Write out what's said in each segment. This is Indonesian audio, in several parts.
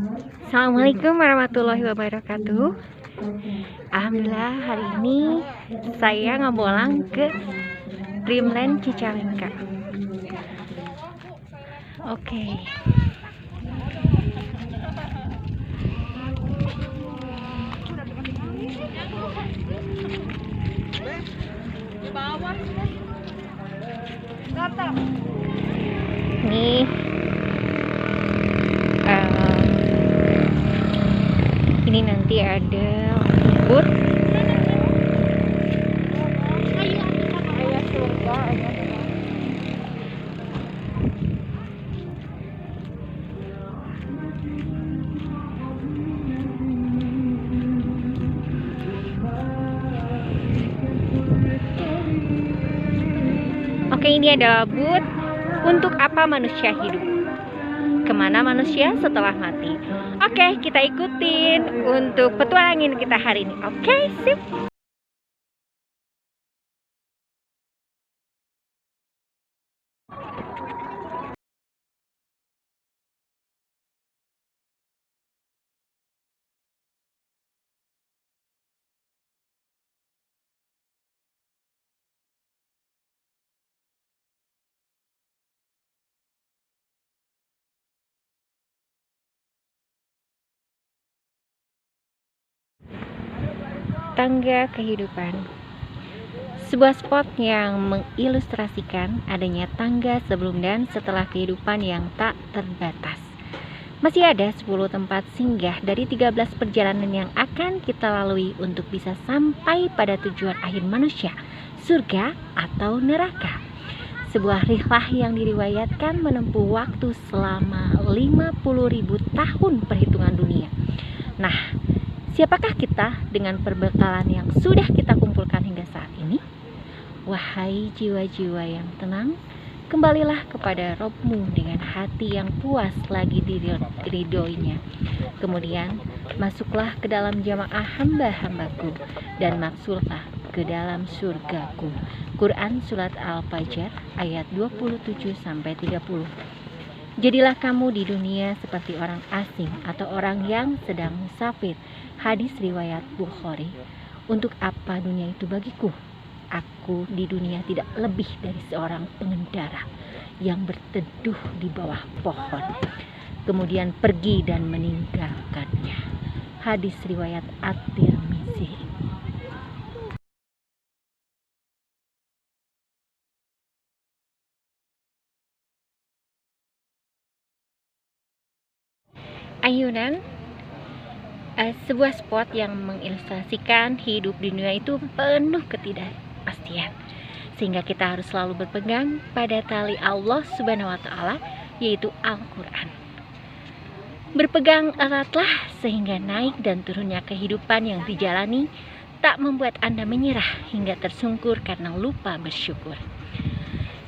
Assalamualaikum warahmatullahi wabarakatuh. Alhamdulillah hari ini saya ngebolang ke Dreamland Cicalengka. Oke. Ini nanti ada booth. Oke, ini adalah booth untuk apa manusia hidup. Kemana manusia setelah mati. Oke, kita ikutin untuk petualangan kita hari ini. Oke, sip. Tangga kehidupan. Sebuah spot yang mengilustrasikan adanya tangga sebelum dan setelah kehidupan yang tak terbatas. Masih ada 10 tempat singgah dari 13 perjalanan yang akan kita lalui untuk bisa sampai pada tujuan akhir manusia, surga atau neraka. Sebuah rihlah yang diriwayatkan menempuh waktu selama 50.000 tahun perhitungan dunia. Nah, siapakah kita dengan perbekalan yang sudah kita kumpulkan hingga saat ini? Wahai jiwa-jiwa yang tenang, kembalilah kepada Robmu dengan hati yang puas lagi diridhoinya. Kemudian masuklah ke dalam jamaah hamba-hambaku dan masuklah ke dalam surgaku. Quran Surat Al-Fajr ayat 27-30. Jadilah kamu di dunia seperti orang asing atau orang yang sedang musafir. Hadis riwayat Bukhari. Untuk apa dunia itu bagiku? Aku di dunia tidak lebih dari seorang pengendara yang berteduh di bawah pohon, kemudian pergi dan meninggalkannya. Hadis riwayat At-Tirmizi. Ayunan, sebuah spot yang mengilustrasikan hidup di dunia itu penuh ketidakpastian, sehingga kita harus selalu berpegang pada tali Allah Subhanahu wa Ta'ala, yaitu Al-Quran. Berpegang eratlah sehingga naik dan turunnya kehidupan yang dijalani tak membuat Anda menyerah hingga tersungkur karena lupa bersyukur.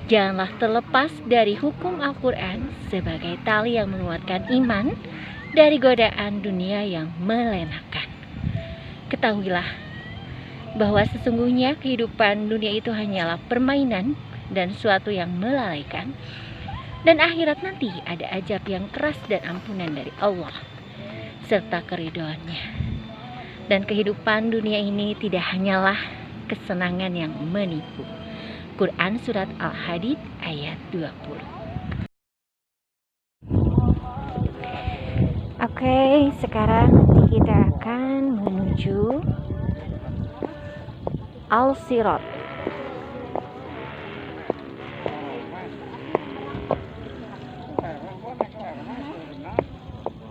Janganlah terlepas dari hukum Al-Quran sebagai tali yang menguatkan iman dari godaan dunia yang melenakan. Ketahuilah bahwa sesungguhnya kehidupan dunia itu hanyalah permainan dan suatu yang melalaikan, dan akhirat nanti ada ajab yang keras dan ampunan dari Allah serta keridhoannya. Dan kehidupan dunia ini tidak hanyalah kesenangan yang menipu. Quran Surat Al-Hadid ayat 20. Oke, sekarang kita akan menuju Al-Sirat.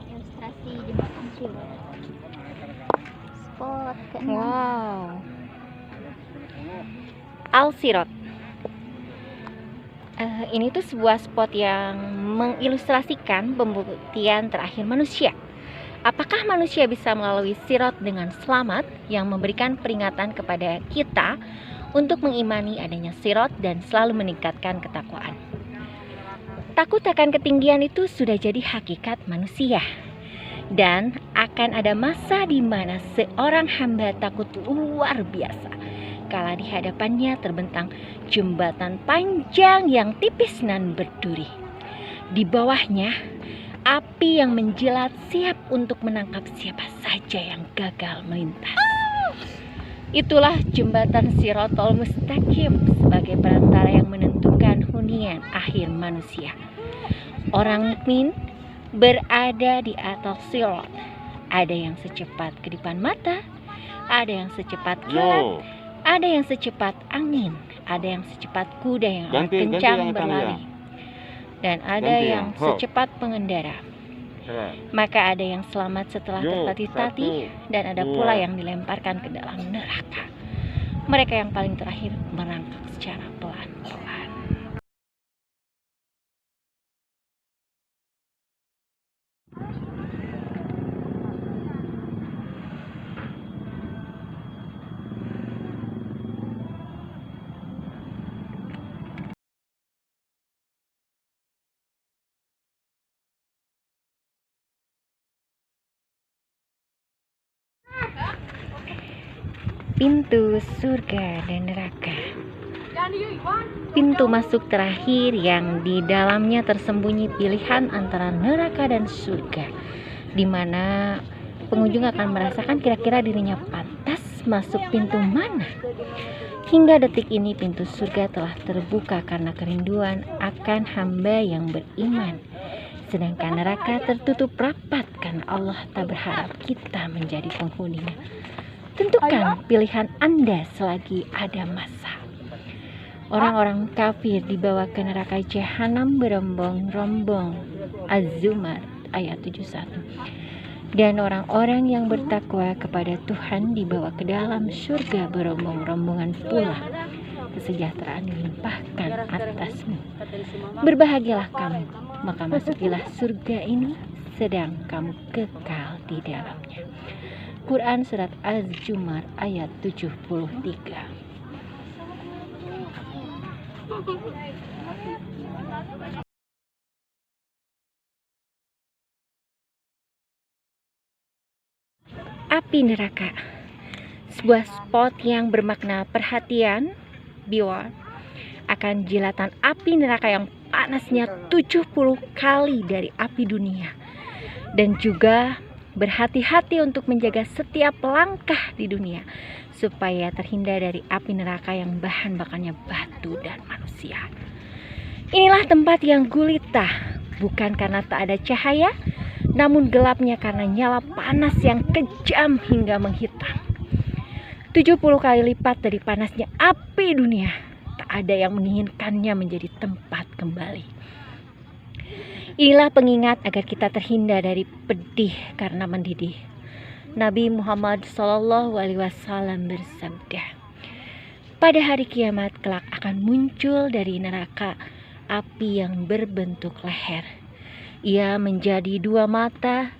Ilustrasi jembatan Cilik. Spot ke-6. Wow. Al-Sirat. Ini tuh sebuah spot yang mengilustrasikan pembuktian terakhir manusia. Apakah manusia bisa melalui sirat dengan selamat, yang memberikan peringatan kepada kita untuk mengimani adanya sirat dan selalu meningkatkan ketakwaan. Takut akan ketinggian itu sudah jadi hakikat manusia. Dan akan ada masa di mana seorang hamba takut luar biasa kala di hadapannya terbentang jembatan panjang yang tipis dan berduri. Di bawahnya api yang menjilat siap untuk menangkap siapa saja yang gagal melintas. Itulah jembatan Shirathul Mustaqim sebagai perantara yang menentukan hunian akhir manusia. Orang mukmin berada di atas sirat. Ada yang secepat kedipan mata, ada yang secepat kilat, ada yang secepat angin, ada yang secepat kuda yang amat kencang berlari, dan ada yang secepat pengendara. Maka ada yang selamat setelah tertatih-tatih, dan ada pula yang dilemparkan ke dalam neraka. Mereka yang paling terakhir merangkak secara pelan-pelan. Pintu surga dan neraka. Pintu masuk terakhir yang di dalamnya tersembunyi pilihan antara neraka dan surga, di mana pengunjung akan merasakan kira-kira dirinya pantas masuk pintu mana. Hingga detik ini pintu surga telah terbuka karena kerinduan akan hamba yang beriman, sedangkan neraka tertutup rapat karena Allah tak berharap kita menjadi penghuninya. Tentukan pilihan Anda selagi ada masa. Orang-orang kafir dibawa ke neraka jahanam berombong-rombong. Az-Zumar ayat 71. Dan orang-orang yang bertakwa kepada Tuhan dibawa ke dalam surga berombong-rombongan pula. Kesejahteraan dilimpahkan atasmu. Berbahagialah kamu, maka masukilah surga ini sedang kamu kekal di dalamnya. Quran Surat Az-Zumar ayat 73. Api neraka, sebuah spot yang bermakna perhatian, beware akan jilatan api neraka yang panasnya 70 kali dari api dunia, dan juga berhati-hati untuk menjaga setiap langkah di dunia supaya terhindar dari api neraka yang bahan bakarnya batu dan manusia. Inilah tempat yang gulita, bukan karena tak ada cahaya, namun gelapnya karena nyala panas yang kejam hingga menghitam. 70 kali lipat dari panasnya api dunia. Tak ada yang menginginkannya menjadi tempat kembali. Inilah pengingat agar kita terhindar dari pedih karena mendidih. Nabi Muhammad SAW bersabda, pada hari kiamat kelak akan muncul dari neraka api yang berbentuk leher. Ia menjadi dua mata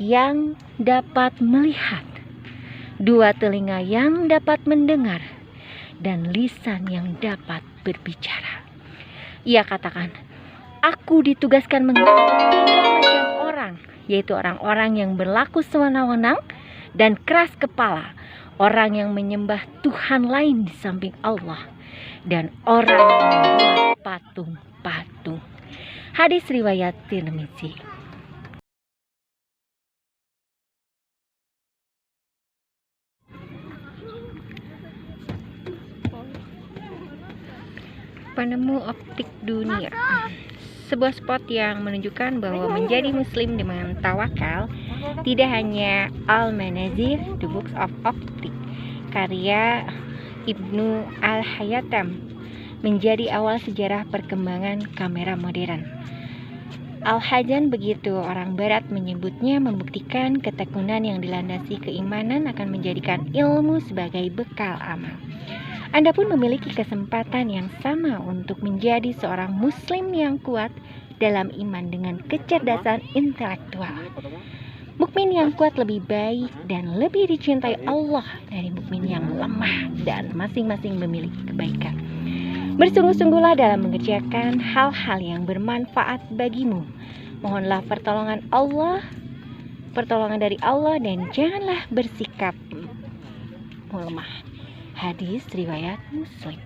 yang dapat melihat, dua telinga yang dapat mendengar, dan lisan yang dapat berbicara. Ia katakan, aku ditugaskan menghadapi 3 macam orang, yaitu orang-orang yang berlaku sewenang-wenang dan keras kepala, orang yang menyembah Tuhan lain di samping Allah, dan orang yang membuat patung-patung. Hadis riwayat Tirmizi. Penemu optik dunia, sebuah spot yang menunjukkan bahwa menjadi muslim dengan tawakal tidak hanya Al-Manazir, The Books of Optics, karya Ibnu Al-Haytham, menjadi awal sejarah perkembangan kamera modern. Al-Hajan begitu orang barat menyebutnya, membuktikan ketekunan yang dilandasi keimanan akan menjadikan ilmu sebagai bekal amal. Anda pun memiliki kesempatan yang sama untuk menjadi seorang muslim yang kuat dalam iman dengan kecerdasan intelektual. Mukmin yang kuat lebih baik dan lebih dicintai Allah dari mukmin yang lemah dan masing-masing memiliki kebaikan. Bersungguh-sungguhlah dalam mengerjakan hal-hal yang bermanfaat bagimu. Mohonlah pertolongan dari Allah, dan janganlah bersikap melemah. Hadis riwayat Muslim.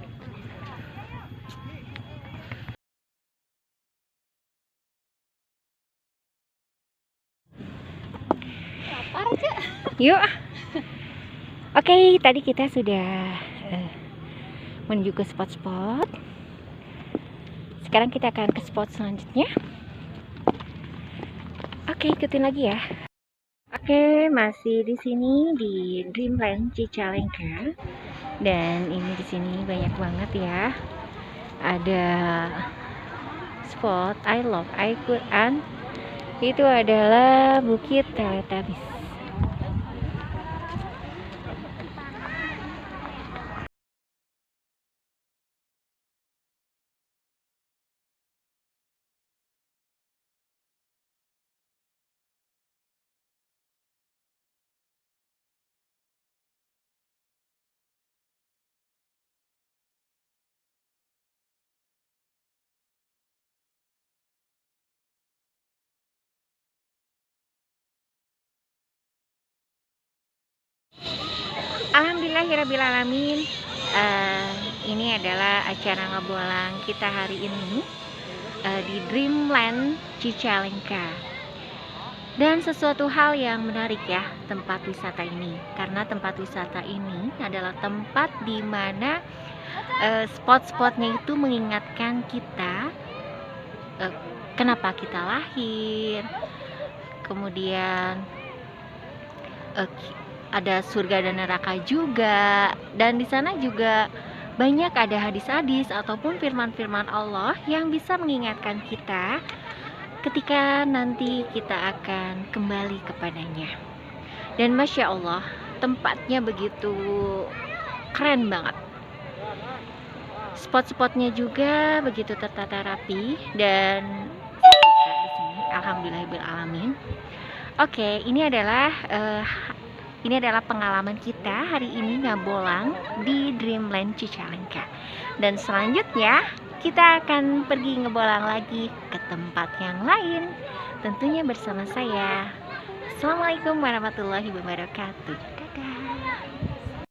Parah, Cak. Yuk. Oke, tadi kita sudah menuju ke spot-spot. Sekarang kita akan ke spot selanjutnya. Oke, ikutin lagi ya. Oke, masih di sini di Dreamland Cicalengka. Dan ini di sini banyak banget ya. Ada spot I Love Al-Quran. Itu adalah Bukit Teletubbies. Alhamdulillahirrabbilalamin. Ini adalah acara ngebolang kita hari ini di Dreamland Cicalengka. Dan sesuatu hal yang menarik ya tempat wisata ini, karena tempat wisata ini adalah tempat di mana spot-spotnya itu mengingatkan kita kenapa kita lahir, kemudian ada surga dan neraka juga, dan di sana juga banyak ada hadis-hadis ataupun firman-firman Allah yang bisa mengingatkan kita ketika nanti kita akan kembali kepadanya. Dan Masya Allah, tempatnya begitu keren banget. Spot-spotnya juga begitu tertata rapi dan di sini alhamdulillahirrahmanirrahim. Oke, ini adalah pengalaman kita hari ini ngabolang di Dreamland Cicalengka. Dan selanjutnya kita akan pergi ngebolang lagi ke tempat yang lain, tentunya bersama saya. Assalamualaikum warahmatullahi wabarakatuh. Dadah.